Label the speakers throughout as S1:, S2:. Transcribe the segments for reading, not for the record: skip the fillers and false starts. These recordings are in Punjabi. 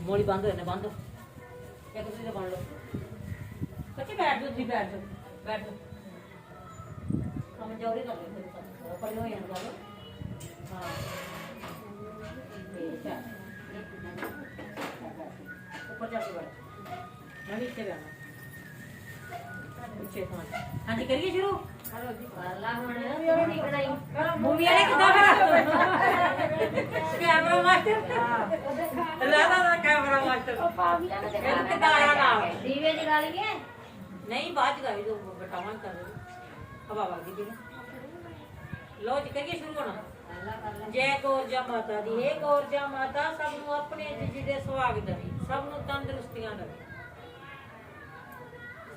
S1: मोली बंद हो जाने बंद एक दूसरे बन लो बच्चे बैठ जाओ बैठ जाओ बैठ जाओ हम जौरी कर लो पड़े हो जाने वालो हाँ ऊपर जाके बैठ मैं भी इतने बैठा हाँ जी करिए शुरू मूवी वाले कितना कैमरा मास्टर राधा दा कैमरा मास्टर कितना आया नाम दीवे जगा लिए नहीं बाद जगाई दो बटावा कर दो हवा वाली दी लो जी करिए शुरू होना जय गौरजा माता दी हे गौरजा माता सब नु अपने जी दे सुहाग देवी सब नु तंदुरुस्तियां देवी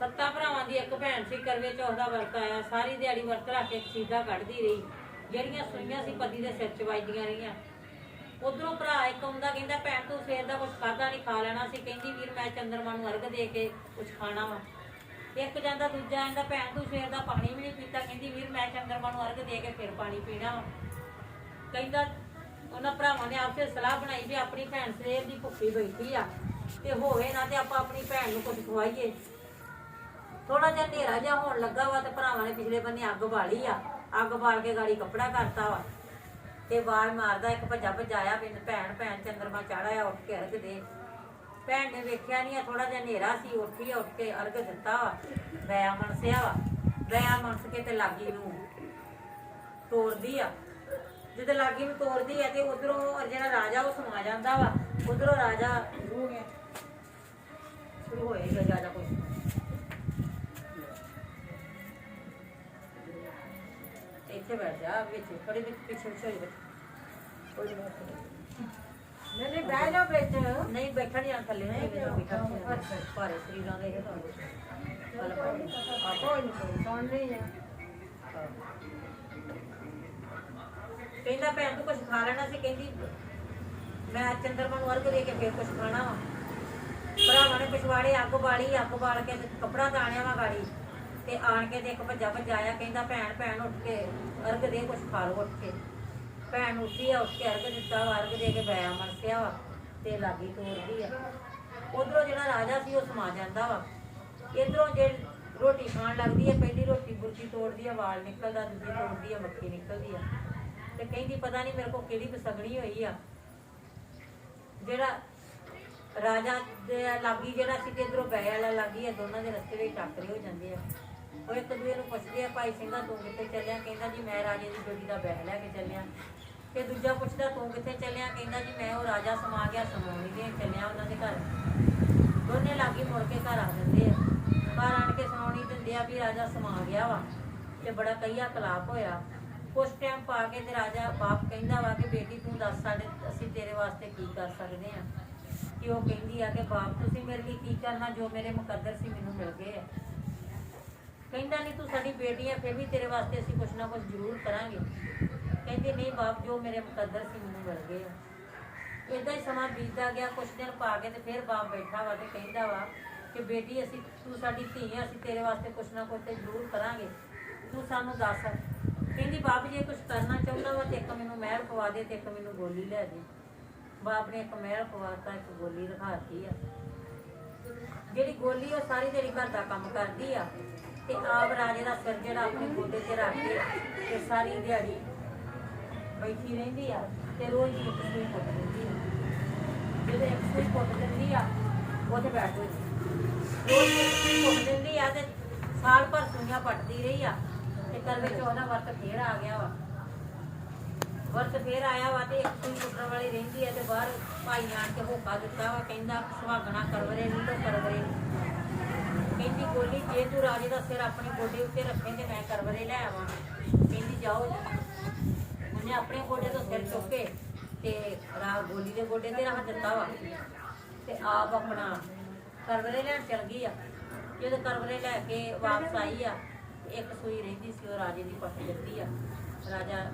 S1: सत्ता भरावां दी एक भैन सी करवे चौथ दा वर्त आया सारी दिहाड़ी वर्त रख के सीधा कढ़दी रही ਜਿਹੜੀਆਂ ਸੁਈਆਂ ਸੀ ਪਤੀ ਦੇ ਸਿਰ 'ਚ ਵੱਜਦੀਆਂ ਰਹੀਆਂ ਉਧਰੋਂ ਭਰਾ ਇੱਕ ਆਉਂਦਾ ਕਹਿੰਦਾ ਭੈਣ ਤੂੰ ਸਵੇਰ ਦਾ ਕੁਝ ਖਾਦਾ ਨਹੀਂ ਖਾ ਲੈਣਾ ਸੀ ਕਹਿੰਦੀ ਵੀਰ ਮੈਂ ਚੰਦਰਮਾ ਨੂੰ ਅਰਗ ਦੇ ਕੇ ਕੁਝ ਖਾਣਾ ਵਾ ਇੱਕ ਜਾਂਦਾ ਦੂਜਾ ਆਂਦਾ ਭੈਣ ਤੂੰ ਸਵੇਰ ਦਾ ਪਾਣੀ ਵੀ ਨਹੀਂ ਪੀਤਾ ਕਹਿੰਦੀ ਵੀਰ ਮੈਂ ਚੰਦਰਮਾ ਨੂੰ ਅਰਗ ਦੇ ਕੇ ਫਿਰ ਪਾਣੀ ਪੀਣਾ ਵਾ ਕਹਿੰਦਾ ਉਹਨਾਂ ਭਰਾਵਾਂ ਨੇ ਆਪਸੇ ਸਲਾਹ ਬਣਾਈ ਵੀ ਆਪਣੀ ਭੈਣ ਸਵੇਰ ਦੀ ਭੁੱਖੀ ਬੈਠੀ ਆ ਤੇ ਹੋਵੇ ਨਾ ਤੇ ਆਪਾਂ ਆਪਣੀ ਭੈਣ ਨੂੰ ਕੁਝ ਖਵਾਈਏ ਥੋੜਾ ਜਿਹਾ ਹਨੇਰਾ ਜਿਹਾ ਹੋਣ ਲੱਗਾ ਵਾ ਤੇ ਭਰਾਵਾਂ ਨੇ ਪਿਛਲੇ ਬੰਨੇ ਅੱਗ ਬਾਲੀ ਆ ਅੱਗ ਬਾਲ ਕੇ ਗਾੜੀ ਕੱਪੜਾ ਕਰਤਾ ਵਾ ਤੇ ਆਵਾਜ਼ ਮਾਰਦਾ ਇੱਕ ਭੱਜਾ ਭੱਜਾਇਆ ਵੀ ਭੈਣ ਭੈਣ ਚੰਦਰਮਾ ਚਾੜਿਆ ਉੱਠ ਕੇ ਅਰਗ ਦੇ ਭੈਣ ਨੇ ਵੇਖਿਆ ਨਹੀਂ ਥੋੜਾ ਜਿਹਾ ਹਨੇਰਾ ਸੀ ਉੱਠੀ ਉੱਠ ਕੇ ਅਰਗ ਦਿੱਤਾ ਵਾ ਬੈਆ ਮਨਸਿਆ ਵਾ ਬੈਆ ਮਨਸ ਕੇ ਤੇ ਲਾਗੀ ਨੂੰ ਤੋੜਦੀ ਆ ਜਦੋਂ ਲਾਗੀ ਨੂੰ ਤੋੜਦੀ ਆ ਤੇ ਉਧਰੋਂ ਜਿਹੜਾ ਰਾਜਾ ਉਹ ਸਮਾ ਜਾਂਦਾ ਵਾ ਉਧਰੋਂ ਰਾਜਾ ਸ਼ੁਰੂ ਹੋਏਗਾ ਜਿਆਦਾ ਕੁਝ ਇੱਥੇ ਬੈਠ ਜਾ ਵਿੱਚ ਥੋੜੀ ਵਿੱਚ ਪਿੱਛੇ ਛੋੜੀ ਬੈਠ ਕੋਈ ਨਹੀਂ ਬਹਿ ਜਾ ਵਿੱਚ ਨਹੀਂ ਬੈਠਾ ਨਹੀਂ ਥੱਲੇ ਨਹੀਂ ਬੈਠਾ ਭਾਰੇ ਸਰੀਰਾਂ ਦੇ ਇਹ ਤੁਹਾਨੂੰ ਕੋਈ ਨਹੀਂ ਸੁਣ ਰਹੀ ਆ ਕਹਿੰਦਾ ਭੈਣ ਤੂੰ ਕੁਝ ਖਾ ਲੈਣਾ ਸੀ ਕਹਿੰਦੀ ਮੈਂ ਚੰਦਰਮਾ ਨੂੰ ਅਰਗ ਦੇ ਕੇ ਫਿਰ ਕੁਝ ਖਾਣਾ ਵਾ ਭਰਾਵਾਂ ਨੇ ਪਿਛਵਾੜੇ ਅੱਗ ਬਾਲ ਕੇ ਕੱਪੜਾ ਤਾਣਿਆ ਵਾ ਗਾੜੀ ਤੇ ਆਣ ਕੇ ਤੇ ਇੱਕ ਭੱਜਾ ਆਇਆ ਕਹਿੰਦਾ ਭੈਣ ਭੈਣ ਉੱਠ ਕੇ ਅਰਗ ਦੇ ਕੁਝ ਖਾ ਲਓ ਉੱਠ ਕੇ ਭੈਣ ਉੱਠੀ ਆ ਉੱਠ ਕੇ ਅਰਗ ਦਿੱਤਾ ਵਾ ਅਰਗ ਦੇ ਕੇ ਬੈਆ ਮਰਸਿਆ ਵਾ ਤੇ ਲਾਗੀ ਤੋੜਦੀ ਆ ਉਧਰੋਂ ਜਿਹੜਾ ਰਾਜਾ ਸੀ ਉਹ ਸਮਾ ਜਾਂਦਾ ਵਾ ਇਧਰੋਂ ਜੇ ਰੋਟੀ ਖਾਣ ਲੱਗਦੀ ਹੈ ਪਹਿਲੀ ਰੋਟੀ ਬੁਰਕੀ ਤੋੜਦੀ ਆ ਵਾਲ ਨਿਕਲਦਾ ਦੂਜੀ ਤੋੜਦੀ ਆ ਮੱਖੀ ਨਿਕਲਦੀ ਆ ਤੇ ਕਹਿੰਦੀ ਪਤਾ ਨਹੀਂ ਮੇਰੇ ਕੋਲ ਕਿਹੜੀ ਬਸਗਣੀ ਹੋਈ ਆ ਜਿਹੜਾ ਰਾਜਾ ਦੇ ਲਾਗੀ ਜਿਹੜਾ ਸੀ ਤੇ ਇਧਰੋਂ ਬੈਆ ਵਾਲਾ ਲਾਗੀ ਆ ਦੋਨਾਂ ਦੇ ਰਸਤੇ ਵਿੱਚ ਟੱਕਰੇ ਹੋ ਜਾਂਦੇ ਆ ਉਹ ਇੱਕ ਦੂਜੇ ਨੂੰ ਪੁੱਛਦੇ ਆ ਭਾਈ ਸਿੰਘਾ ਤੂੰ ਕਿੱਥੇ ਚੱਲਿਆ ਕਹਿੰਦਾ ਜੀ ਮੈਂ ਰਾਜੇ ਦੀ ਬੇਟੀ ਦਾ ਬੈਗ ਲੈ ਕੇ ਚੱਲਿਆ ਤੇ ਦੂਜਾ ਪੁੱਛਦਾ ਤੂੰ ਕਿੱਥੇ ਚੱਲਿਆ ਕਹਿੰਦਾ ਜੀ ਮੈਂ ਉਹ ਰਾਜਾ ਸਮਾ ਗਿਆ ਸਮਾਉਣੀ ਦੇ ਚੱਲਿਆ ਉਹਨਾਂ ਦੇ ਘਰ ਦੋਨੇ ਲਾਗੀ ਮੁੜ ਕੇ ਘਰ ਆ ਜਾਂਦੇ ਆ ਘਰ ਆਣ ਕੇ ਸਮਾਉਣੀ ਦਿੰਦੇ ਆ ਵੀ ਰਾਜਾ ਸਮਾ ਗਿਆ ਵਾ ਤੇ ਬੜਾ ਕਈਆ ਕਲਾਪ ਹੋਇਆ ਕੁਛ ਟਾਈਮ ਪਾ ਕੇ ਤੇ ਰਾਜਾ ਬਾਪ ਕਹਿੰਦਾ ਵਾ ਕਿ ਬੇਟੀ ਤੂੰ ਦੱਸ ਸਾਡੇ ਅਸੀਂ ਤੇਰੇ ਵਾਸਤੇ ਕੀ ਕਰ ਸਕਦੇ ਆ ਕਿ ਉਹ ਕਹਿੰਦੀ ਆ ਕਿ ਬਾਪ ਤੁਸੀਂ ਮੇਰੇ ਲਈ ਕੀ ਕਰਨਾ ਜੋ ਮੇਰੇ ਮੁਕੱਦਰ ਸੀ ਮੈਨੂੰ ਮਿਲ ਗਏ ਆ ਕਹਿੰਦਾ ਨਹੀਂ ਤੂੰ ਸਾਡੀ ਬੇਟੀ ਆ ਫਿਰ ਵੀ ਤੇਰੇ ਵਾਸਤੇ ਅਸੀਂ ਕੁਛ ਨਾ ਕੁਛ ਜ਼ਰੂਰ ਕਰਾਂਗੇ ਕਹਿੰਦੇ ਨਹੀਂ ਬਾਪ ਜੋ ਮੇਰੇ ਮੁਕੱਦਰ ਸੀ ਮੈਨੂੰ ਮਿਲ ਗਏ ਆ ਇੱਦਾਂ ਹੀ ਸਮਾਂ ਬੀਤਦਾ ਗਿਆ ਕੁਛ ਦਿਨ ਪਾ ਕੇ ਤੇ ਫਿਰ ਬਾਪ ਬੈਠਾ ਵਾ ਤੇ ਕਹਿੰਦਾ ਵਾ ਕਿ ਬੇਟੀ ਅਸੀਂ ਤੂੰ ਸਾਡੀ ਧੀ ਆ ਅਸੀਂ ਤੇਰੇ ਵਾਸਤੇ ਕੁਛ ਨਾ ਕੁਛ ਤੇ ਜ਼ਰੂਰ ਕਰਾਂਗੇ ਤੂੰ ਸਾਨੂੰ ਦੱਸ ਕਹਿੰਦੀ ਬਾਪ ਜੇ ਕੁਛ ਕਰਨਾ ਚਾਹੁੰਦਾ ਵਾ ਤੇ ਇੱਕ ਮੈਨੂੰ ਮਹਿਲ ਪਵਾ ਦੇ ਤੇ ਇੱਕ ਮੈਨੂੰ ਗੋਲੀ ਲੈ ਦੇ ਬਾਪ ਨੇ ਇੱਕ ਮਹਿਲ ਪਵਾਤਾ ਇੱਕ ਗੋਲੀ ਰਖਾਤੀ ਆ ਜਿਹੜੀ ਗੋਲੀ ਉਹ ਸਾਰੀ ਜਿਹੜੀ ਘਰ ਦਾ ਕੰਮ ਕਰਦੀ ਆ ਤੇ ਆਪ ਰਾਜੇ ਦਾ ਸਿਰ ਜਿਹੜਾ ਆਪਣੇ ਗੋਡੇ ਤੇ ਰੱਖ ਕੇ ਤੇ ਸਾਰੀ ਦਿਹਾੜੀ ਬੈਠੀ ਰਹਿੰਦੀ ਆ ਤੇ ਰੋਜ਼ ਹੀ ਇੱਕ ਸੂਈ ਪੁੱਟ ਦਿੰਦੀ ਆ ਜਦੋਂ ਇੱਕ ਸੂਈ ਪੁੱਟ ਦਿੰਦੀ ਆ ਉਹਦੇ ਬੈਠ ਜਾਂਦੀ ਰੋਜ਼ ਇੱਕ ਸੂਈ ਪੁੱਟ ਦਿੰਦੀ ਆ ਤੇ ਸਾਲ ਭਰ ਸੂਈਆਂ ਪੱਟਦੀ ਰਹੀ ਆ ਤੇ ਕਰਵੇ ਚੌਥ ਦਾ ਵਰਤ ਫੇਰ ਆ ਗਿਆ ਵਾ ਵਰਤ ਫੇਰ ਆਇਆ ਵਾ ਤੇ ਇੱਕ ਸੂਈ ਪੁੱਟਣ ਵਾਲੀ ਰਹਿੰਦੀ ਆ ਤੇ ਬਾਹਰ ਭਾਈ ਆਣ ਕੇ ਹੋਕਾ ਦਿੱਤਾ ਵਾ ਕਹਿੰਦਾ ਸੁਹਾਗਣਾ ਕਰਵਰੇ ਨਹੀਂ ਤਾਂ ਕਰਵਰੇ ਕਹਿੰਦੀ ਗੋਲੀ ਜੇ ਤੂੰ ਰਾਜੇ ਦਾ ਸਿਰ ਆਪਣੇ ਗੋਡੇ ਉੱਤੇ ਰੱਖੇ ਤੇ ਮੈਂ ਕਰਵਰੇ ਲੈ ਆਵਾਂ ਕਹਿੰਦੀ ਜਾਓ ਉਹਨੇ ਆਪਣੇ ਗੋਡੇ ਤੋਂ ਸਿਰ ਚੁੱਕ ਕੇ ਤੇ ਗੋਲੀ ਦੇ ਗੋਡੇ ਤੇ ਰੱਖ ਦਿੱਤਾ ਵਾ ਤੇ ਆਪ ਆਪਣਾ ਕਰਵਰੇ ਲੈਣ ਚਲ ਗਈ ਆ ਜਦੋਂ ਕਰਵਰੇ ਲੈ ਕੇ ਵਾਪਸ ਆਈ ਆ ਇੱਕ ਸੂਈ ਰਹਿੰਦੀ ਸੀ ਉਹ ਰਾਜੇ ਦੀ ਪੱਟ ਦਿੱਤੀ ਆ ਰਾਜਾ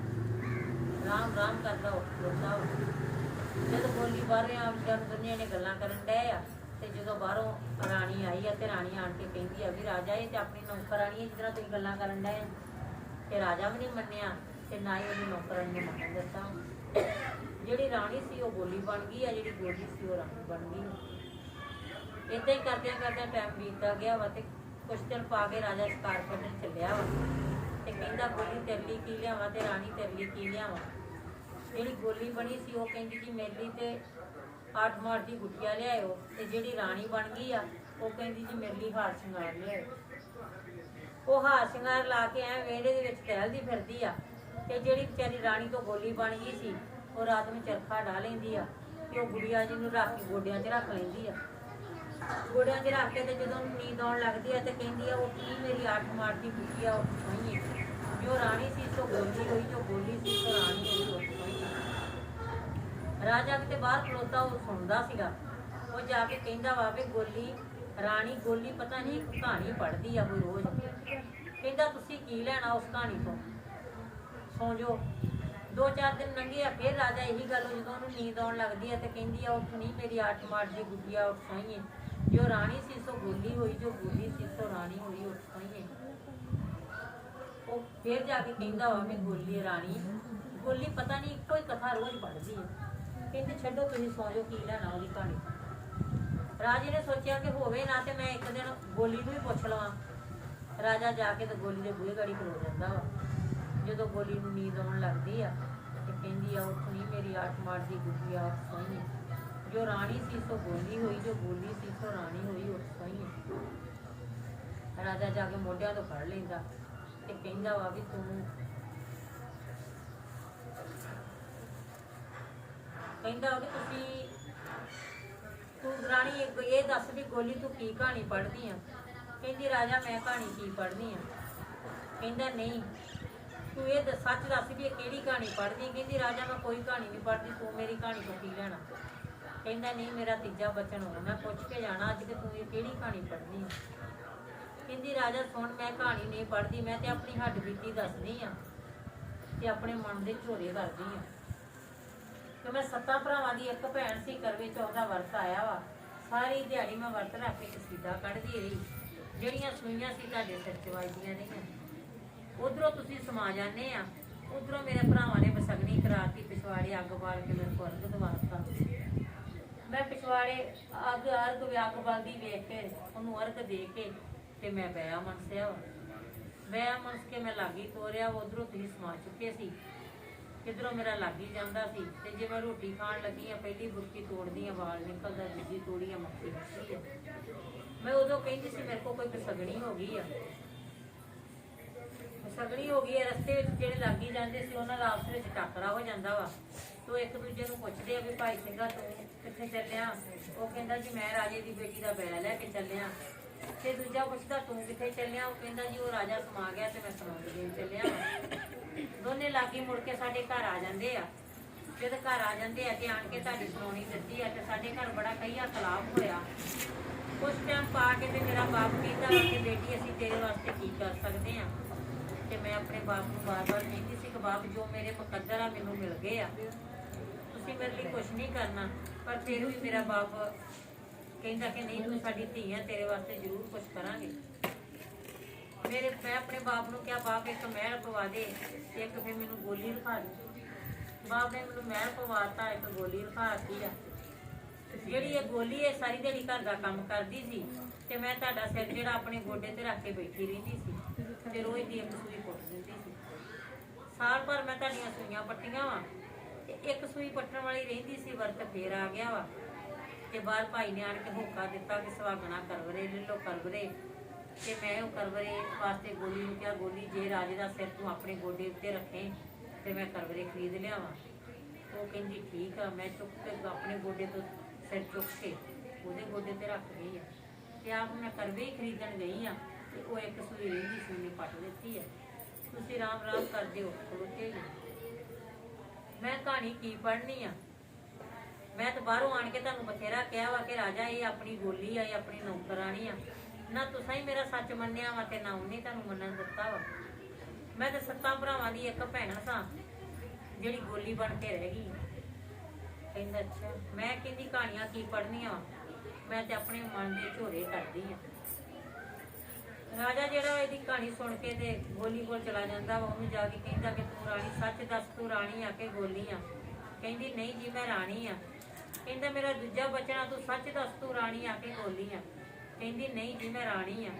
S1: ਰਾਮ ਰਾਮ ਕਰਦਾ ਉੱਠਦਾ ਜਦੋਂ ਗੋਲੀ ਬਾਹਰ ਆ ਜਦ ਦੁਨੀਆ ਨੇ ਗੱਲਾਂ ਕਰਨ ਡਏ ਆ ਤੇ ਜਦੋਂ ਬਾਹਰੋਂ ਰਾਣੀ ਆਈ ਆ ਤੇ ਰਾਣੀ ਆਣ ਕੇ ਕਹਿੰਦੀ ਆ ਵੀ ਰਾਜਾ ਇਹ ਤੇ ਆਪਣੀ ਨੌਕਰਾਣੀ ਹੈ ਜਿਹਦੇ ਨਾਲ ਤੁਸੀਂ ਗੱਲਾਂ ਕਰਨ ਡਏ ਤੇ ਰਾਜਾ ਵੀ ਨਹੀਂ ਮੰਨਿਆ ਤੇ ਨਾ ਹੀ ਉਹਦੀ ਨੌਕਰਾਣੀ ਨੇ ਮੰਨਣ ਦਿੱਤਾ। ਜਿਹੜੀ ਰਾਣੀ ਸੀ ਉਹ ਗੋਲੀ ਬਣ ਗਈ ਆ, ਜਿਹੜੀ ਗੋਲੀ ਸੀ ਉਹ ਰਾਣੀ ਬਣ ਗਈ। ਏਦਾਂ ਹੀ ਕਰਦਿਆਂ ਕਰਦਿਆਂ ਟਾਈਮ ਬੀਤਦਾ ਗਿਆ ਵਾ ਤੇ ਕੁਛ ਦਿਨ ਪਾ ਕੇ ਰਾਜਾ ਸ਼ਿਕਾਰ ਕਰਨ ਚੱਲਿਆ ਵਾ ਤੇ ਕਹਿੰਦਾ ਗੋਲੀ ਤੇਰੇ ਲਈ ਕੀ ਲਿਆਵਾਂ ਤੇ ਰਾਣੀ ਤੇਰੇ ਲਈ ਕੀ ਲਿਆਵਾਂ। ਜਿਹੜੀ ਗੋਲੀ ਬਣੀ ਸੀ ਉਹ ਕਹਿੰਦੀ ਕਿ ਮੇਰੇ ਲਈ ਤੇ 8 ਮਾਰ ਦੀ ਗੁੱਟੀਆਂ ਲਿਆਇਓ, ਤੇ ਜਿਹੜੀ ਰਾਣੀ ਬਣ ਗਈ ਆ ਉਹ ਕਹਿੰਦੀ ਜੀ ਮੇਰੇ ਲਈ ਹਾਰ ਸ਼ਿੰਗਾਰ ਲਿਆਇਓ। ਉਹ ਹਾਰ ਸ਼ਿੰਗਾਰ ਲਾ ਕੇ ਐ ਵਿਹੜੇ ਦੇ ਵਿੱਚ ਟਹਿਲਦੀ ਫਿਰਦੀ ਆ ਤੇ ਜਿਹੜੀ ਵਿਚਾਰੀ ਰਾਣੀ ਤੋਂ ਗੋਲੀ ਬਣ ਗਈ ਸੀ ਉਹ ਰਾਤ ਨੂੰ ਚਰਖਾ ਢਾ ਲੈਂਦੀ ਆ ਤੇ ਉਹ ਗੁੜੀਆ ਜੀ ਨੂੰ ਰੱਖ ਕੇ ਗੋਡਿਆਂ 'ਚ ਰੱਖ ਲੈਂਦੀ ਆ। ਗੋਡਿਆਂ 'ਚ ਰੱਖ ਕੇ ਤੇ ਜਦੋਂ ਨੀਂਦ ਆਉਣ ਲੱਗਦੀ ਆ ਤੇ ਕਹਿੰਦੀ ਆ ਉਹ ਕੀ ਮੇਰੀ 8 ਮਾਰ ਦੀ ਗੁੱਟੀ ਆ ਉਹ ਸੋਈ ਹੈ, ਜੋ ਰਾਣੀ ਸੀ ਸੋ ਗੋਲੀ ਹੋਈ, ਜੋ ਗੋਲੀ ਸੀ ਸੋ ਰਾਣੀ ਹੋਈ ਉਹ ਸੋਈ ਹੈ। ਰਾਜਾ ਕਿਤੇ ਬਾਹਰ ਖਲੋਤਾ ਉਹ ਸੁਣਦਾ ਸੀਗਾ। ਉਹ ਜਾ ਕੇ ਕਹਿੰਦਾ ਵਾ ਵੀ ਗੋਲੀ ਰਾਣੀ ਗੋਲੀ ਪਤਾ ਨਹੀਂ ਇੱਕ ਕਹਾਣੀ ਪੜ੍ਹਦੀ ਆ ਕੋਈ ਰੋਜ਼। ਕਹਿੰਦਾ ਤੁਸੀਂ ਕੀ ਲੈਣਾ ਉਸ ਕਹਾਣੀ ਤੋਂ, ਸੌਂ ਜਾਓ। 2-4 ਦਿਨ ਲੰਘੇ ਆ, ਫਿਰ ਰਾਜਾ ਇਹੀ ਗੱਲ ਜਦੋਂ ਉਹਨੂੰ ਨੀਂਦ ਆਉਣ ਲੱਗਦੀ ਆ ਤੇ ਕਹਿੰਦੀ ਆ ਉੱਠ ਨਹੀਂ ਮੇਰੀ 8 ਮਾਰ ਦੀ ਗੁੱਡੀਆ ਉੱਠ ਸੋਈਏ, ਜੋ ਰਾਣੀ ਸੀ ਸੋ ਗੋਲੀ ਹੋਈ, ਜੋ ਗੋਲੀ ਸੀ ਸੋ ਰਾਣੀ ਹੋਈ ਉੱਠ ਸੋਈਏ। ਉਹ ਫਿਰ ਜਾ ਕੇ ਕਹਿੰਦਾ ਵਾ ਵੀ ਗੋਲੀ ਰਾਣੀ ਗੋਲੀ ਪਤਾ ਨਹੀਂ ਇੱਕੋ ਹੀ ਕਥਾ ਰੋਜ਼ ਪੜ੍ਹਦੀ ਹੈ। ਕਹਿੰਦੇ ਛੱਡੋ ਤੁਸੀਂ ਸੌਂ ਜਾਓ, ਕੀ ਲੈਣਾ ਉਹਦੀ ਕਹਾਣੀ। ਰਾਜੇ ਨੇ ਸੋਚਿਆ ਕਿ ਹੋਵੇ ਨਾ ਤੇ ਮੈਂ ਇੱਕ ਦਿਨ ਗੋਲੀ ਨੂੰ ਹੀ ਪੁੱਛ ਲਵਾਂ। ਰਾਜਾ ਜਾ ਕੇ ਤੇ ਗੋਲੀ ਦੇ ਬੂਹੇ ਗਾੜੀ ਖਲੋ ਜਾਂਦਾ ਵਾ। ਜਦੋਂ ਗੋਲੀ ਨੂੰ ਨੀਂਦ ਆਉਣ ਲੱਗਦੀ ਆ ਤੇ ਕਹਿੰਦੀ ਆ ਉੱਠ ਨਹੀਂ ਮੇਰੀ 8 ਮਾਰ ਦੀ ਗੁੱਡੀ ਆ ਉੱਠ ਸੋਈਏ, ਜੋ ਰਾਣੀ ਸੀ ਸੋ ਗੋਲੀ ਹੋਈ, ਜੋ ਗੋਲੀ ਸੀ ਸੋ ਰਾਣੀ ਹੋਈ ਉੱਠ ਸੋਈਏ। ਰਾਜਾ ਜਾ ਕੇ ਮੋਢਿਆਂ ਤੋਂ ਫੜ ਲੈਂਦਾ ਤੇ ਕਹਿੰਦਾ ਵਾ ਵੀ ਤੂੰ ਕਹਿੰਦਾ ਵੀ ਤੂੰ ਰਾਣੀ ਇਹ ਦੱਸ ਵੀ ਗੋਲੀ ਤੂੰ ਕੀ ਕਹਾਣੀ ਪੜ੍ਹਦੀ ਆ। ਕਹਿੰਦੀ ਰਾਜਾ ਮੈਂ ਕਹਾਣੀ ਕੀ ਪੜ੍ਹਨੀ ਆ। ਕਹਿੰਦਾ ਨਹੀਂ ਤੂੰ ਇਹ ਸੱਚ ਦੱਸ ਵੀ ਇਹ ਕਿਹੜੀ ਕਹਾਣੀ ਪੜ੍ਹਦੀ। ਕਹਿੰਦੀ ਰਾਜਾ ਮੈਂ ਕੋਈ ਕਹਾਣੀ ਨਹੀਂ ਪੜ੍ਹਦੀ, ਤੂੰ ਮੇਰੀ ਕਹਾਣੀ ਤੋਂ ਕੀ ਲੈਣਾ। ਕਹਿੰਦਾ ਨਹੀਂ ਮੇਰਾ ਤੀਜਾ ਬਚਨ ਹੋਣਾ, ਮੈਂ ਪੁੱਛ ਕੇ ਜਾਣਾ ਅੱਜ ਕਿ ਤੂੰ ਇਹ ਕਿਹੜੀ ਕਹਾਣੀ ਪੜ੍ਹਨੀ ਆ। ਕਹਿੰਦੀ ਰਾਜਾ ਸੁਣ ਮੈਂ ਕਹਾਣੀ ਨਹੀਂ ਪੜ੍ਹਦੀ, ਮੈਂ ਤੇ ਆਪਣੀ ਹੱਡ ਬੀਤੀ ਦੱਸਦੀ ਆ ਤੇ ਆਪਣੇ ਮਨ ਦੇ ਝੋਰੇ ਕਰਦੀ ਆ ਕਿ ਮੈਂ 7 ਭਰਾਵਾਂ ਦੀ ਇੱਕ ਭੈਣ ਸੀ, ਕਰਵੇ ਚੌਥ ਦਾ ਵਰਤ ਆਇਆ ਵਾ। ਸਾਰੀ ਦਿਹਾੜੀ ਮੈਂ ਵਰਤ ਰੱਖ ਕੇ ਕਸੀਦਾ ਕੱਢਦੀ ਰਹੀ, ਜਿਹੜੀਆਂ ਸੂਈਆਂ ਸੀ ਤੁਹਾਡੇ ਸਿਰ 'ਚ ਵੱਜਦੀਆਂ ਨਹੀਂ। ਉਧਰੋਂ ਤੁਸੀਂ ਸਮਾ ਜਾਂਦੇ ਆ, ਉਧਰੋਂ ਮੇਰੇ ਭਰਾਵਾਂ ਨੇ ਬਸਗਣੀ ਕਰਾਤੀ, ਪਿਛਵਾੜੇ ਅੱਗ ਬਾਲ ਕੇ ਮੇਰੇ ਕੋਲ ਅਰਗ ਦਵਾਤਾ। ਮੈਂ ਪਿਛਵਾੜੇ ਅਰਗ ਅੱਗ ਬਲਦੀ ਵੇਖ ਕੇ ਉਹਨੂੰ ਅਰਗ ਦੇ ਕੇ ਤੇ ਮੈਂ ਬਿਆ ਮਨਸਿਆ ਵਾ। ਬਿਆ ਮਨਸ ਕੇ ਮੈਂ ਲਾਗੀ ਤੋਰਿਆ, ਉਧਰੋਂ ਤੁਸੀਂ ਸਮਾ ਚੁੱਕੇ ਸੀ, ਕਿਧਰੋਂ ਮੇਰਾ ਲਾਗੀ ਜਾਂਦਾ ਸੀ। ਤੇ ਜੇ ਮੈਂ ਰੋਟੀ ਖਾਣ ਲੱਗੀ ਆ ਪਹਿਲੀ ਬੁਰਕੀ ਤੋੜਦੀ ਆ ਵਾਲ ਨਿਕਲਦਾ, ਦੂਜੀ ਤੋੜੀ ਆ ਮੱਖੀ ਨਿਕਲਦੀ ਆ। ਮੈਂ ਉਦੋਂ ਕਹਿੰਦੀ ਸੀ ਮੇਰੇ ਕੋਲ ਕੋਈ ਬਸਗਣੀ ਹੋ ਗਈ ਆ, ਸਗਣੀ ਹੋ ਗਈ ਹੈ। ਰਸਤੇ ਵਿੱਚ ਜਿਹੜੇ ਲਾਗੀ ਜਾਂਦੇ ਸੀ ਉਹਨਾਂ ਦਾ ਆਪਸ ਵਿੱਚ ਟੱਕਰਾ ਹੋ ਜਾਂਦਾ ਵਾ। ਤੋ ਇੱਕ ਦੂਜੇ ਨੂੰ ਪੁੱਛਦੇ ਆ ਵੀ ਭਾਈ ਸਿੰਘਾ ਤੂੰ ਕਿੱਥੇ ਚੱਲਿਆ। ਉਹ ਕਹਿੰਦਾ ਜੀ ਮੈਂ ਰਾਜੇ ਦੀ ਬੇਟੀ ਦਾ ਬੈਲ ਲੈ ਕੇ ਚੱਲਿਆ। ਤੇ ਦੂਜਾ ਪੁੱਛਦਾ ਤੂੰ ਕਿੱਥੇ ਚੱਲਿਆ। ਉਹ ਕਹਿੰਦਾ ਜੀ ਉਹ ਰਾਜਾ ਸਮਾ ਗਿਆ ਤੇ ਮੈਂ ਸਮਾਉਣ ਦੇਣ ਚੱਲਿਆ। ਦੋਨੇ ਲਾਗੀ ਮੁੜ ਕੇ ਸਾਡੇ ਘਰ ਆ ਜਾਂਦੇ ਆ। ਜਦੋਂ ਘਰ ਆ ਜਾਂਦੇ ਆ ਤੇ ਆਣ ਕੇ ਤੁਹਾਡੀ ਸੁਣਾਉਣੀ ਦਿੱਤੀ ਆ ਤੇ ਸਾਡੇ ਘਰ ਬੜਾ ਕਈਆ ਖਿਲਾਫ ਹੋਇਆ। ਕੁਛ ਟਾਈਮ ਪਾ ਕੇ ਤੇ ਮੇਰਾ ਬਾਪ ਕਹਿੰਦਾ ਕਿ ਬੇਟੀ ਅਸੀਂ ਤੇਰੇ ਵਾਸਤੇ ਕੀ ਕਰ ਸਕਦੇ ਆ। ਤੇ ਮੈਂ ਆਪਣੇ ਬਾਪ ਨੂੰ ਬਾਰ-ਬਾਰ ਕਹਿੰਦੀ ਸੀ ਕਿ ਬਾਪ ਜੋ ਮੇਰੇ ਮੁਕੱਦਰ ਆ ਮੈਨੂੰ ਮਿਲ ਗਏ ਆ, ਤੁਸੀਂ ਮੇਰੇ ਲਈ ਕੁਛ ਨਹੀਂ ਕਰਨਾ। ਪਰ ਫਿਰ ਵੀ ਮੇਰਾ ਬਾਪ ਕਹਿੰਦਾ ਕਿ ਨਹੀਂ ਤੂੰ ਸਾਡੀ ਧੀ ਆ, ਤੇਰੇ ਵਾਸਤੇ ਜ਼ਰੂਰ ਕੁਛ ਕਰਾਂਗੇ। ਮੈਂ ਆਪਣੇ ਬਾਪ ਨੂੰ ਕਿਹਾ ਬਾਪ ਇੱਕ ਮਹਿਲ ਪਵਾ ਦੇ, ਇੱਕ ਫਿਰ ਮੈਨੂੰ ਗੋਲੀ ਰਖਾ ਦੇ। ਬਾਪ ਨੇ ਮੈਨੂੰ ਮਹਿਲ ਪਵਾਤਾ, ਇੱਕ ਗੋਲੀ ਰਖਾਤੀ ਆ। ਜਿਹੜੀ ਇਹ ਗੋਲੀ ਇਹ ਸਾਰੀ ਦਿਹਾੜੀ ਘਰ ਦਾ ਕੰਮ ਕਰਦੀ ਸੀ ਤੇ ਮੈਂ ਤੁਹਾਡਾ ਸਿਰ ਜਿਹੜਾ ਆਪਣੇ ਗੋਡੇ ਤੇ ਰੱਖ ਕੇ ਬੈਠੀ ਰਹਿੰਦੀ ਸੀ ਤੇ ਰੋਜ਼ ਦੀ ਇੱਕ ਸੂਈ ਪੁੱਟ ਦਿੰਦੀ ਸੀ। ਸਾਲ ਭਰ ਮੈਂ ਤੁਹਾਡੀਆਂ ਸੂਈਆਂ ਪੱਟੀਆਂ ਵਾ ਤੇ ਇੱਕ ਸੂਈ ਪੱਟਣ ਵਾਲੀ ਰਹਿੰਦੀ ਸੀ। ਵਰਤ ਫੇਰ ਆ ਗਿਆ ਵਾ ਤੇ ਬਾਹਰ ਭਾਈ ਨੇ ਆਣ ਕੇ ਹੋਕਾ ਦਿੱਤਾ ਕਿ ਸੁਹਾਗਣਾ ਕਰਵਰੇ ਲੈ ਲੋ ਕਰਵਰੇ। ਤੇ ਮੈਂ ਉਹ ਕਰਵਰੇ ਵਾਸਤੇ ਗੋਲੀ ਨੂੰ ਕਿਹਾ ਗੋਲੀ ਜੇ ਰਾਜੇ ਦਾ ਸਿਰ ਤੂੰ ਆਪਣੇ ਗੋਡੇ ਉੱਤੇ ਰੱਖੇ ਤੇ ਮੈਂ ਕਰਵਰੇ ਖਰੀਦ ਲਿਆਵਾਂ। ਉਹ ਕਹਿੰਦੀ ਠੀਕ ਆ। ਮੈਂ ਚੁੱਕ ਕੇ ਆਪਣੇ ਗੋਡੇ ਤੋਂ ਸਿਰ ਚੁੱਕ ਕੇ ਉਹਦੇ ਗੋਡੇ ਤੇ ਰੱਖ ਗਈ ਆ ਤੇ ਆਪ ਮੈਂ ਕਰਵੇ ਹੀ ਖਰੀਦਣ ਗਈ ਆ ਤੇ ਉਹ ਇੱਕ ਸੂਈ ਰਹਿੰਦੀ ਸੂਈ ਪੱਟ ਦਿੱਤੀ ਆ। ਤੁਸੀਂ ਰਾਮ ਰਾਮ ਕਰਦੇ ਹੋ ਖਲੋਤੇ ਜੀ। ਮੈਂ ਕਹਾਣੀ ਕੀ ਪੜ੍ਹਨੀ ਆ। ਮੈਂ ਤਾਂ ਬਾਹਰੋਂ ਆਣ ਕੇ ਤੁਹਾਨੂੰ ਬਥੇਰਾ ਕਿਹਾ ਵਾ ਕਿ ਰਾਜਾ ਇਹ ਆਪਣੀ ਗੋਲੀ ਆ, ਇਹ ਆਪਣੀ ਨੌਕਰਾਣੀ ਆ। ਨਾ ਤੁਸੀਂ ਹੀ ਮੇਰਾ ਸੱਚ ਮੰਨਿਆ ਵਾ ਤੇ ਨਾ ਉਹਨੇ ਤੁਹਾਨੂੰ ਮੰਨਣ ਦਿੱਤਾ ਵਾ। ਮੈਂ ਤਾਂ 7 ਭਰਾਵਾਂ ਦੀ ਇੱਕ ਭੈਣ ਸਾਂ ਜਿਹੜੀ ਗੋਲੀ ਬਣ ਕੇ ਰਹਿ ਗਈ। ਕਹਿੰਦਾ ਅੱਛਾ। ਮੈਂ ਕਹਿੰਦੀ ਕਹਾਣੀਆਂ ਕੀ ਪੜ੍ਹਨੀਆਂ, ਮੈਂ ਤੇ ਆਪਣੇ ਮਨ ਦੇ ਝੋਰੇ ਕਰਦੀ ਆ। ਰਾਜਾ ਜਿਹੜਾ ਇਹਦੀ ਕਹਾਣੀ ਸੁਣ ਕੇ ਤੇ ਗੋਲੀ ਕੋਲ ਚਲਾ ਜਾਂਦਾ ਵਾ, ਉਹਨੂੰ ਜਾ ਕੇ ਕਹਿੰਦਾ ਕਿ ਤੂੰ ਰਾਣੀ ਸੱਚ ਦੱਸ, ਤੂੰ ਰਾਣੀ ਆ ਕੇ ਗੋਲੀ ਆ? ਕਹਿੰਦੀ ਨਹੀਂ ਜੀ ਮੈਂ ਰਾਣੀ ਆ। ਕਹਿੰਦਾ ਮੇਰਾ ਦੂਜਾ ਬਚਣਾ, ਤੂੰ ਸੱਚ ਦੱਸ, ਤੂੰ ਰਾਣੀ ਆ ਕੇ ਗੋਲੀ ਆ? ਕਹਿੰਦੀ ਨਹੀਂ ਜੀ ਮੈਂ ਰਾਣੀ ਆ।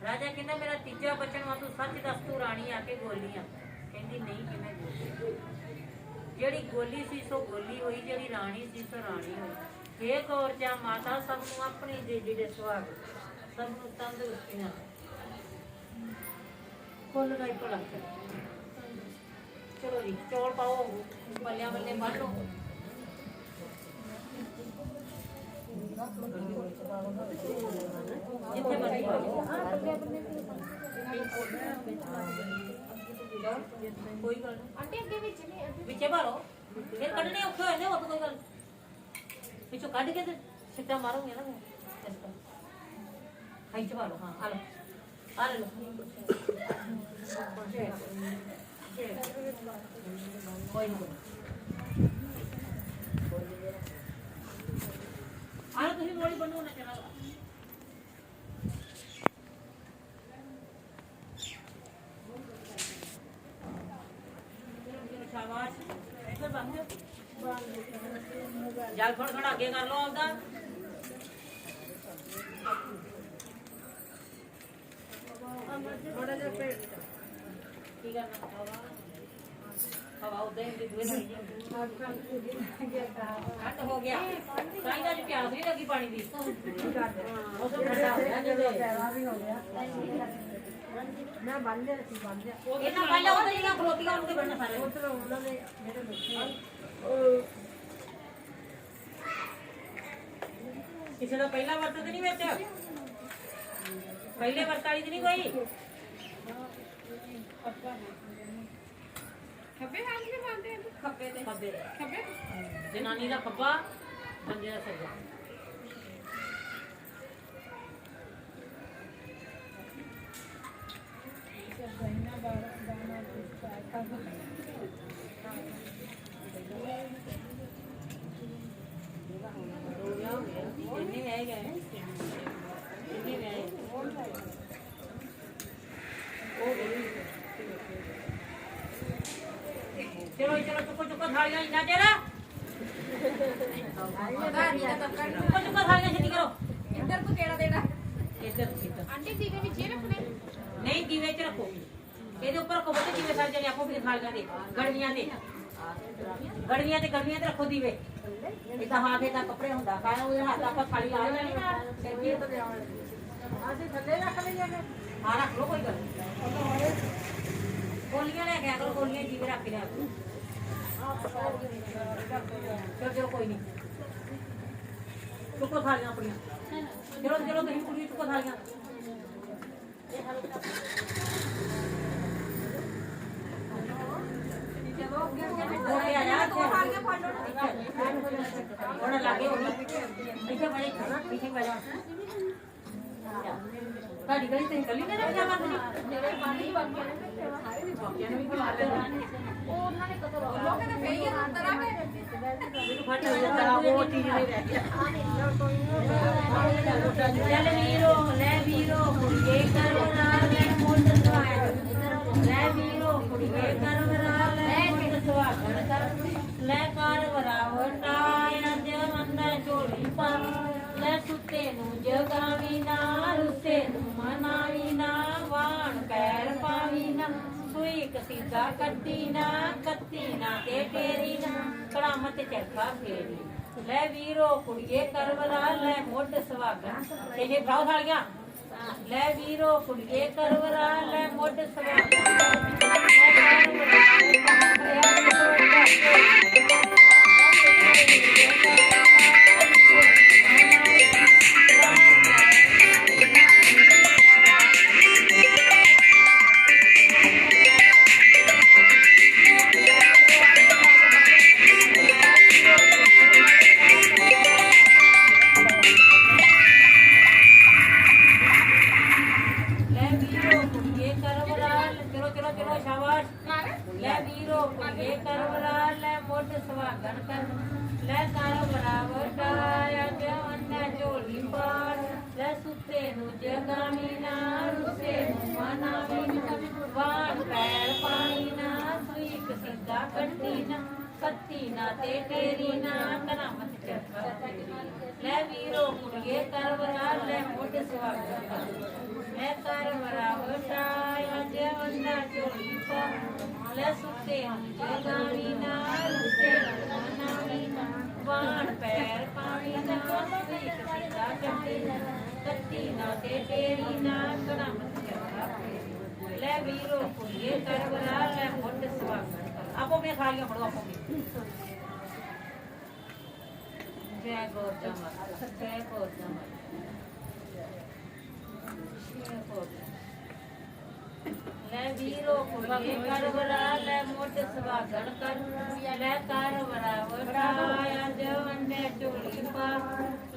S1: ਰਾਜਾ ਕਹਿੰਦਾ ਮੇਰਾ ਤੀਜਾ ਬਚਨ ਵਾ, ਤੂੰ ਸੱਚ ਦੱਸ, ਤੂੰ ਰਾਣੀ ਆ ਕੇ ਗੋਲੀ ਆ? ਕਹਿੰਦੀ ਨਹੀਂ ਜੀ ਮੈਂ ਗੋਲੀ। ਜਿਹੜੀ ਗੋਲੀ ਸੀ ਸੋ ਗੋਲੀ ਹੋਈ, ਜਿਹੜੀ ਰਾਣੀ ਸੀ ਸੋ ਰਾਣੀ ਹੋਈ। ਇਹ ਕੌਰ ਜਾਂ ਮਾਤਾ ਸਭ ਨੂੰ ਆਪਣੀ ਦੇਜੀ ਦੇ ਸੁਹਾਗ, ਸਭ ਨੂੰ ਤੰਦਰੁਸਤੀਆਂ ਫੁੱਲ ਦਾ ਹੀ ਭਲਾ ਕਰੇ। ਚਲੋ ਜੀ ਚੌਲ ਪਾਓ, ਬੱਲਿਆਂ ਬੱਲੇ ਬੰਨ ਲਓ। ਜਿੱਥੇ ਮਰਜ਼ੀ ਪਾਓ, ਕੋਈ ਗੱਲ ਨਹੀਂ
S2: ਆਂਟੀ ਅੱਗੇ ਵਿੱਚ ਨਹੀਂ
S1: ਵਿੱਚੇ ਭਾਲੋ, ਫਿਰ ਕੱਢਣੇ ਔਖੇ ਹੋਏ ਨੇ। ਉਹ ਕੋਈ ਗੱਲ ਵਿੱਚੋਂ ਕੱਢ ਕੇ ਤੇ ਸਿੱਧਾ ਮਾਰੋਗੇ ਨਾ ਇਸ ਤਰ੍ਹਾਂ। ਖਾਈ ਚ ਭਾਲੋ। ਹਾਂ ਆ ਲਓ, ਆ ਲਓ। ਕੋਈ ਨਹੀਂ ਆ ਲਓ, ਤੁਸੀਂ ਮੋੜੀ ਬਣੋ ਨਾ ਚਲਾ। ਜਲ ਥੋੜਾ ਅੱਗੇ ਕਰ ਲਓ ਆਪਦਾ। ਥੋੜਾ ਜਿਹਾ ਪੇਟ ਕੀ ਕਰਨਾ? ਹਵਾ ਉਦਾਂ ਹੀ ਦੂਏ ਨਾਲ ਘੱਟ ਹੋ ਗਿਆ। ਤਾਂ ਹੀ ਪਿਆਸ ਨਹੀਂ ਲੱਗੀ ਪਾਣੀ ਦੀ। ਉਹ ਤਾਂ ਠੰਡਾ ਹੋ ਗਿਆ ਜਦੋਂ
S3: ਮੈਂ ਬੰਨ ਲਿਆ ਸੀ, ਬੰਨ ਲਿਆ।
S1: ਇਹਨਾਂ ਪਹਿਲਾਂ ਉਹਦੇ ਜਿਹੜੀਆਂ ਖਲੋਤੀਆਂ ਉਹਦੇ ਬਣਨਾ ਸਾਰੇ
S3: ਉਧਰ ਉਹਨਾਂ ਦੇ ਜਿਹੜੇ ਬੱਚੇ
S1: ਕਿਸੇ ਦਾ ਪਹਿਲਾ ਵਰਤ ਤੇ ਨਹੀਂ ਵਿੱਚ, ਪਹਿਲੇ ਵਰਤ ਵਾਲੀ ਤੇ ਨਹੀਂ ਕੋਈ।
S2: ਖੱਬੇ ਹੱਥ ਵੀ ਬੰਦੇ
S1: ਖੱਬੇ ਤੇ ਖੱਬੇ
S2: ਖੱਬੇ
S1: ਜਨਾਨੀ ਦਾ ਖੱਬਾ, ਬੰਦੇ ਦਾ ਸੱਜਾ। ਕਿੰਨੇ ਵਿਆਹ ਗਏ? ਕਿੰਨੇ ਵਿਆਹ? ਚਲੋ ਚਲੋ ਚੁੱਕੋ ਚੁੱਕੋ ਥਾਲੀਆਂ ਇੰਨਾ ਚਿਰ। ਚੁੱਕੋ ਚੁੱਕੋ ਥਾਲੀਆਂ ਛੇਤੀ ਕਰੋ।
S2: ਇੱਧਰ ਤੋਂ ਕਿਹੜਾ ਦੇਣਾ?
S1: ਇੱਧਰ
S2: ਆਂਟੀ ਦੀਵੇ ਵਿੱਚ ਹੀ ਰੱਖਣੇ?
S1: ਨਹੀਂ ਦੀਵੇ ਚ ਰੱਖੋ, ਇਹਦੇ ਉੱਪਰ ਰੱਖੋ ਬੱਤੇ ਦੀਵੇ। ਸਾਰੇ ਜਣੇ ਆਪੋ ਵੀ ਥਾਲੀਆਂ ਤੇ ਗੜਵੀਆਂ ਤੇ ਗੜਵੀਆਂ ਤੇ ਰੱਖੋ ਦੀਵੇ। ਇਦਾਂ ਹੱਥ ਇਦਾਂ ਕੱਪੜੇ ਹੁੰਦਾ ਕਾਇਆ, ਉਹਦੇ ਹੱਥ ਆਪਾਂ ਥਾਲੀ ਲਾ ਲੈਣੀ ਨਾਲ ਸਿਰ ਵੀ ਉੱਤੇ
S3: ਅਸੀਂ ਥੱਲੇ ਰੱਖ ਲਈਏ ਫਿਰ।
S1: ਹਾਂ ਰੱਖ ਲਓ, ਕੋਈ ਗੱਲ ਨਹੀਂ। ਕੋਲੀਆਂ ਲੈ ਕੇ ਆ ਕਰੋ, ਕੋਲੀਆਂ ਦੀਵੇ ਰੱਖ ਲਿਆ ਕਰੋ। ਚਲੋ ਕੋਈ ਨਹੀਂ, ਚੁੱਕੋ ਥਾਲੀਆਂ ਆਪਣੀਆਂ। ਚਲੋ ਚਲੋ ਤੁਸੀਂ ਕੁੜੀ ਚੁੱਕੋ ਥਾਲੀਆਂ। ਆ ਜਾ ਹੁਣ ਲੱਗੇ ਇੱਥੇ ਬੜੇ ਪਿੱਛੇ ਬਜਾ ਤੁਹਾਡੀ ਗਲੀ ਤੇ ਗਲੀ ਨੇ ਰੱਖਿਆ ਕਰਨੀ
S2: ਜਿਹੜੇ ਪਾਣੀ ਬਾਕੀਆਂ ਨੇ ਵੀ ਖਵਾ ਲੈਣਾ। ਉਹ ਉਹਨਾਂ ਨੇ ਕਦੋਂ ਲੋਕਾਂ ਨੇ ਫੇਈ ਅੰਦਰ ਆ ਕੇ
S1: ਮੈਨੂੰ ਫਟ ਜਾਂਦਾ ਉਹ ਚੀਜ਼ ਨਹੀਂ ਰਹਿ ਗਿਆ। ਚੱਲ ਵੀਰੋ ਲੈ ਵੀਰੋ ਕੁੜੀਏ ਕਰਵਰਾ ਲੈ ਮੁੰਡ ਸਵਾਇਆ। ਲੈ ਵੀਰੋ ਕੁੜੀਏ ਕਰਵਰਾ ਲੈ ਮੁੰਡ ਸੁਹਾਗਣ ਕਰ। ਲੈ ਕਰਵਰਾ ਵਟਾਇਆ ਜਵੰਦਾ ਝੋਲੀ ਪਾ। ਲੈ ਸੁੱਤੇ ਨੂੰ ਜਗਾਵੀ ਨਾ, ਰੁੱਸੇ ਨੂੰ ਮਨਾਵੀ ਨਾ। ਵਾਣ ਪੈਰ ਪਾਵੀ ਨਾ, ਸੂਈ ਕਸੀਦਾ ਕੱਟੀ ਨਾ। ਕੱਤੀ ਨਾ ਤੇ ਤੇਰੀ ਨਾ, ਕੜਾਮ ਤੇ ਚਰਖਾ ਫੇਰੀ। ਲੈ ਵੀਰੋ ਕੁੜੀਏ ਕਰਵਰਾ ਲੈ ਮੁੱਢ ਸੁਹਾਗਣ। ਇਹ ਭਰਾਓ ਥਾਲੀਆਂ। ਲੈ ਵੀਰੋ ਕੁੜੀਏ ਕਰਵਰਾ ਲੈ ਮੁੱਢ ਸੁਹਾਗਣ। ਲੈ ਵੀਰੋ ਕੁੜੀਏ ਕਰਵਰਾ ਲੈ ਮੁੱਢ ਸੁਹਾਗਣ ਕਰ। ਲੈ ਕਰ ਬਰਾਵਟਾਇਆ ਜਵੰਦਾ ਝੋਲੀ ਪਾੜ। ਲੈ ਸੁੱਤੇ ਨੂੰ ਜਗਾਵੀ ਨਾ ਰੁੱਸੇ ਨੂੰ ਮਨਾਵੀ ਨਾ ਵਾਣ ਪੈਰ ਪਾਣੀ ਨਾ ਸੂਈ ਕਸੀਦਾ ਕੱਢੀ ਨਾ ਕੱਤੀ ਨਾ ਤੇ ਤੇਰੀ ਨਾ ਕਰਾਮਤ ਚੱਕਾ ਲੈ ਵੀਰੋ ਕੁੜੀਏ ਕਰਵਰਾ ਲੈ ਮੋਢ ਸਵਾਗਤ ਲੈ ਕਰਵਰਾ ਵਟਾਇਆ ਜਵੰਦਾ ਝੋਲੀ ਪਾ ਲੈ ਸੁੱਤੇ ਨੂੰ ਜਗਾਵੀ ਨਾ ਰੁੱਸੇ ਨੂੰ ਮਨਾਵੀ ਨਾ ਵਾਣ ਪੈਰ ਪਾਣੀ ਨਾ ਸੂਈ ਕਸੀਦਾ ਕੱਢੀ ਨਾ ਕੱਤੀ ਨਾ ਤੇ ਤੇਰੀ ਨਾ ਕਰਾਮਤ ਚੱਕਾ ਲੈ ਵੀਰੋ ਕੁੜੀਏ ਕਰਵਰਾ ਲੈ ਮੋਢ ਸਵਾਗਤ आपो में खा लिया पड़ो आपो में जय गौरजा माता जय गौरजा माता जय गौरजा ले वीरो कुड़िए करवरा ले मोट सवागण कर ले करवरा वटाया जवंदे चोली पा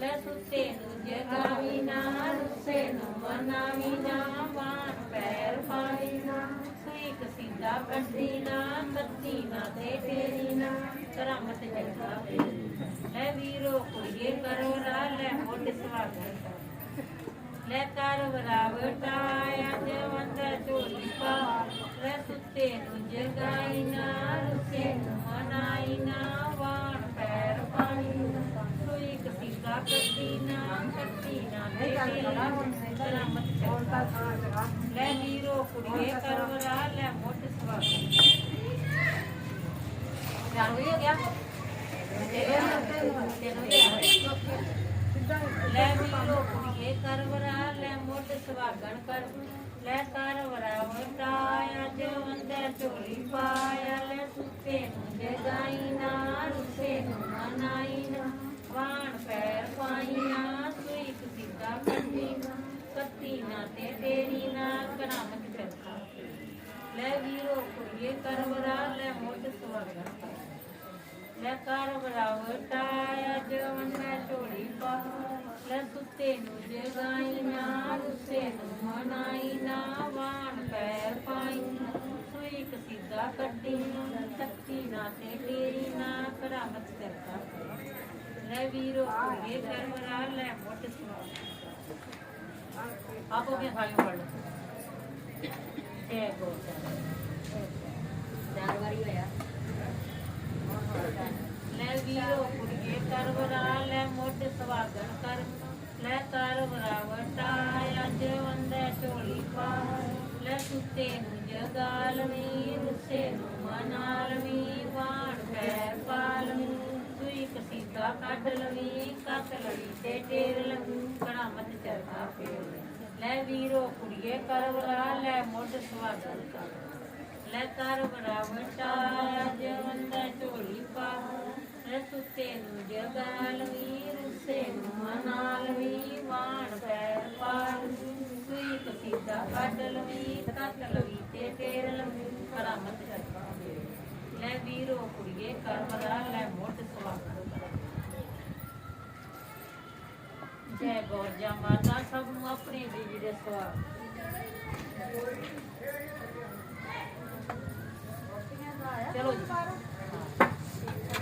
S1: ले सुते नु जगावी ना रुसे नु मनावी ना वाण पैर पाई ना सुई कसीदा कड्डी ना कत्ती ना ते तेरी ना करामत जगा ले वीरो कुड़िए करवरा ले मोट सवागण कर ले करवरा वटाया जवंदे चोली पा ले सुते नु जगाई ना रुसे नु मनाई ना वाण पैर पाई ना सुई कसीदा कड्डी ना कत्ती ना ते तेरी करामत जगा ले वीरो कुड़िए करवरा ले मोट सवागण यार हो गया ले वीरो कुड़िए करवरा ले मोट सवागण कर ले करवरा वटाया जवंदे चोली पाया ले सुते नु जगाई ना रुसे नु मनाई ना वाण पैर पाई ना सुई कसीदा कड्डी ना कत्ती ना ते तेरी ना करामत चरखा ले वीरो कुड़िए करवरा ले मोट सवागण कर ले करवरा वटाया जवंदे चोली पा ले सुते नु जगाई ना रुसे नु मनाई ना वाण पैर पाई ना सुई कसीदा कड्डी ना कत्ती ना ते तेरी ना करामत चरखा ले वीरो कुड़िए करवरा ले मोट सवागण आपो में खाली पड़ लो जय गौरजा जानवरी होया ले वीरो कुड़िए करवरा ले मोट सवागण कर ले करवरा वटाया जवंदे चोली पा ले सुते नु जगालवी रुसे नु मनालवी वाण पैर पालवी सुई कसीदा कड लवी कत लवी ते टेर लवी करामत चरखा फेर ले वीरो कुड़िए करवरा ले मोट सवागण कर ले करवरा वटाया जवंदे चोली पा ले सुते नु जगालवी रुसे नु मनालवी वाण पैर पालवी सुई कसीदा कड लवी कत लवी ते टेर लवी करामत चरखा ले वीरो कुड़िए करवरा ले मोट सवागण कर जय गौरजा माता सब ਨੂੰ ਆਪਣੇ ਬੀਜੀ ਦੇ ਸਵਾਗ ਚਲੋ ਜੀ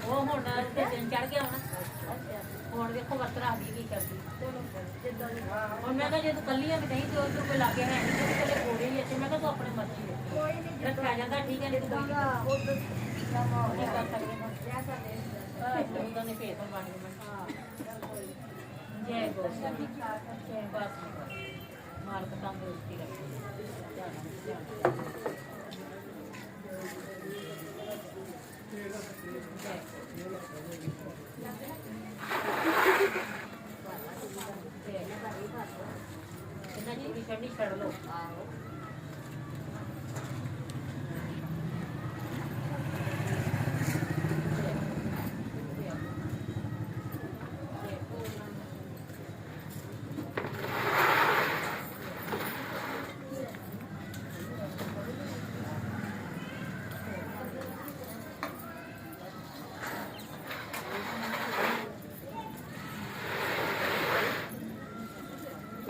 S1: ਉਹ ਹੁਣ ਤੇ ਦਿਨ ਚੜ ਗਿਆ ਹੁਣ ਦੇਖੋ ਵਰਤਰਾ ਆ ਗਈ ਕੀ ਕਰਦੀ ਹੁਣ ਮੈਂ ਕਿਹਾ ਜੇ ਤੂੰ ਕੱਲੀ ਆ ਵੀ ਨਹੀਂ ਤੇ ਉਹ ਕੋਈ ਲਾਗੇ ਹੈ ਨਹੀਂ ਤੇ ਕੋਲੇ ਕੋੜੇ ਹੀ ਇੱਥੇ ਮੈਂ ਕਿਹਾ ਤੂੰ ਆਪਣੇ ਮਰਜ਼ੀ ਦੇ ਕੋਈ ਨਹੀਂ ਰੱਖਿਆ ਜਾਂਦਾ ਠੀਕ ਹੈ ਨਹੀਂ ਤੂੰ ਕੋਈ ਨਹੀਂ ਕਰ ਸਕਦੇ ਹਾਂ ਉਹਨਾਂ ਨੇ ਭੇਤ ਬਣ ਗਏ जय गौरजा जय बस मालक तंदुरुस्ती रखे चढ़नी चढ़ लो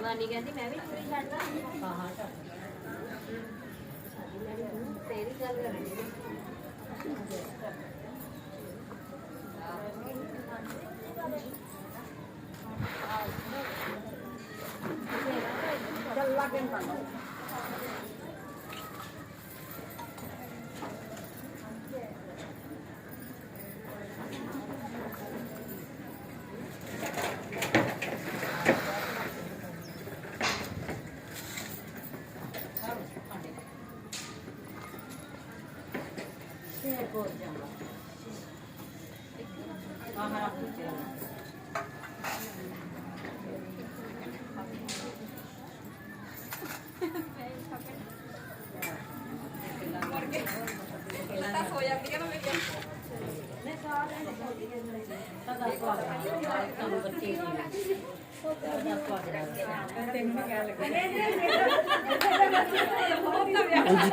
S2: ਨਾਨੀ ਕਹਿੰਦੀ ਮੈਂ ਵੀ ਚੂੜੀ ਛੱਡਦਾ
S1: ਹਾਂ ਹਾਂ ਚੱਲ
S2: ਤੇਰੀ ਗੱਲ ਕਰਨੀ
S4: जी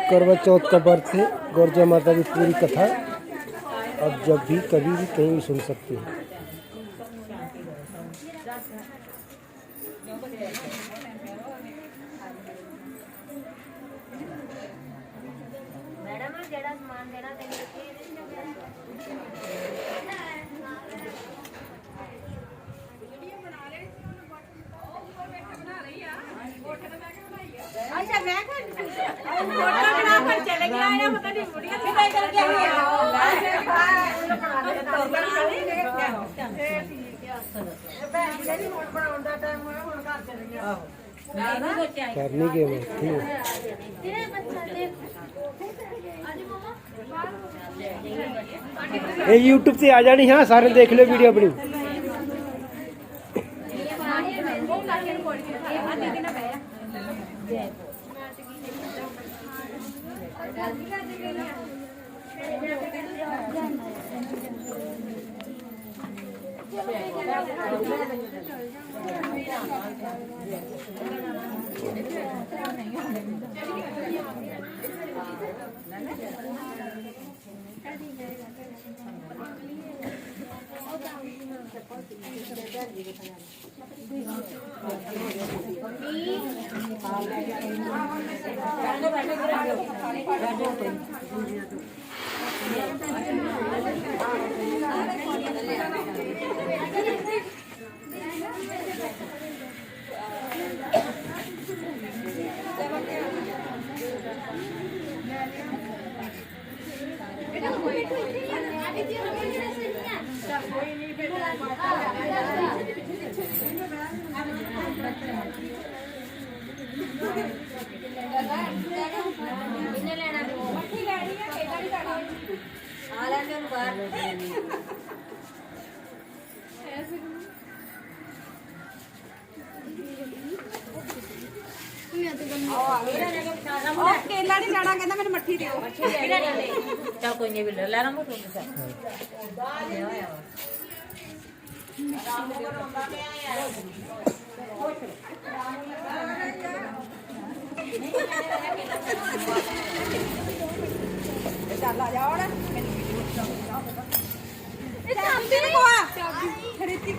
S4: करवा चौथ का व्रत है। गौरजा माता की पूरी कथा अब जब भी कभी भी कहीं भी सुन सकते हैं।
S1: मैडम जेड़ा समान देना
S2: अच्छा मैं फोटोग्राफर चले गया है पता नहीं बुढ़िया सीधा कर गया
S4: करनी के में ठीक है।
S2: तेरे बच्चा देख अरे मम्मा
S4: ये यूट्यूब से आ जानी। हाँ सारे देख लो वीडियो अपनी।
S2: वो काके रिकॉर्ड किया था दीदी ने भैया केला नहीं लेना कहता मैंने मट्ठी दियो
S1: चल कोई नहीं भी ले लेना मुझे
S2: चल आ जाओ ना चाबी को आ खरीदी